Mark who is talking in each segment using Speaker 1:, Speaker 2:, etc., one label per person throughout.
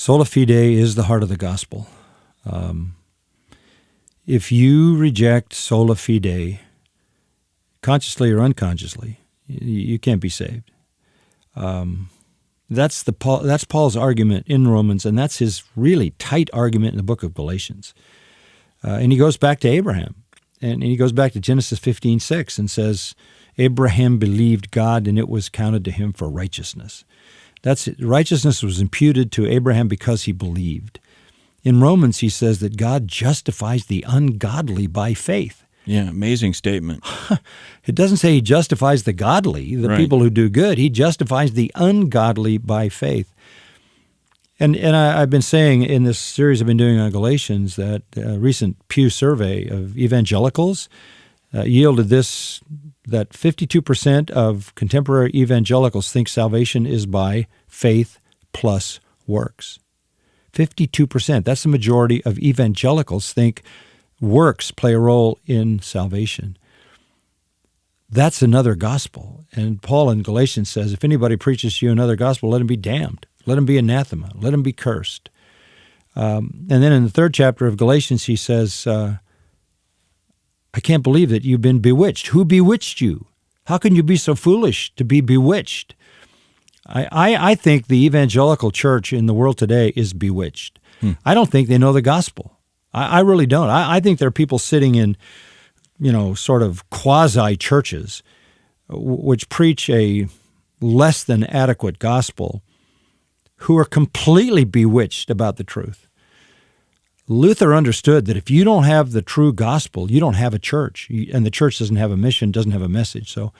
Speaker 1: Sola fide is the heart of the gospel. If you reject sola fide, consciously or unconsciously, you can't be saved. That's Paul's argument in Romans, and that's his really tight argument in the book of Galatians. And he goes back to Abraham, and he goes back to Genesis 15:6 and says, Abraham believed God, and it was counted to him for righteousness. Righteousness was imputed to Abraham because he believed. In Romans, he says that God justifies the ungodly by faith.
Speaker 2: Yeah, amazing statement.
Speaker 1: It doesn't say he justifies the godly, the
Speaker 2: Right.
Speaker 1: people who do good. He justifies the ungodly by faith. And I've been saying in this series I've been doing on Galatians that a recent Pew survey of evangelicals yielded this, that 52% of contemporary evangelicals think salvation is by faith plus works. 52%. That's the majority of evangelicals think works play a role in salvation. That's another gospel. And Paul in Galatians says, if anybody preaches to you another gospel, let him be damned. Let him be anathema. Let him be cursed. And then in the 3rd chapter of Galatians, he says, I can't believe that you've been bewitched. Who bewitched you? How can you be so foolish to be bewitched? I think the evangelical church in the world today is bewitched. I don't think they know the gospel. I really don't. I think there are people sitting in, sort of quasi-churches which preach a less than adequate gospel who are completely bewitched about the truth. Luther understood that if you don't have the true gospel, you don't have a church, and the church doesn't have a mission, doesn't have a message. So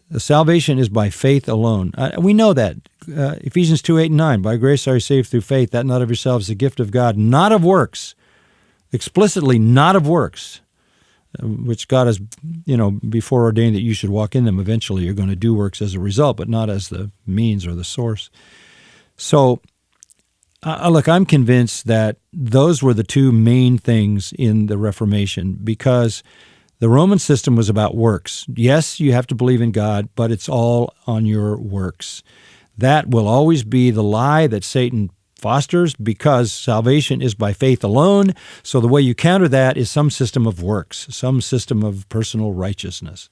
Speaker 1: the salvation is by faith alone. We know that. Ephesians 2:8-9, by grace are you saved through faith, that not of yourselves, the gift of God, not of works, explicitly not of works, which God has, before ordained that you should walk in them. Eventually you're going to do works as a result, but not as the means or the source. So, look, I'm convinced that those were the two main things in the Reformation, because the Roman system was about works. Yes, you have to believe in God, but it's all on your works. That will always be the lie that Satan fosters, because salvation is by faith alone. So the way you counter that is some system of works, some system of personal righteousness.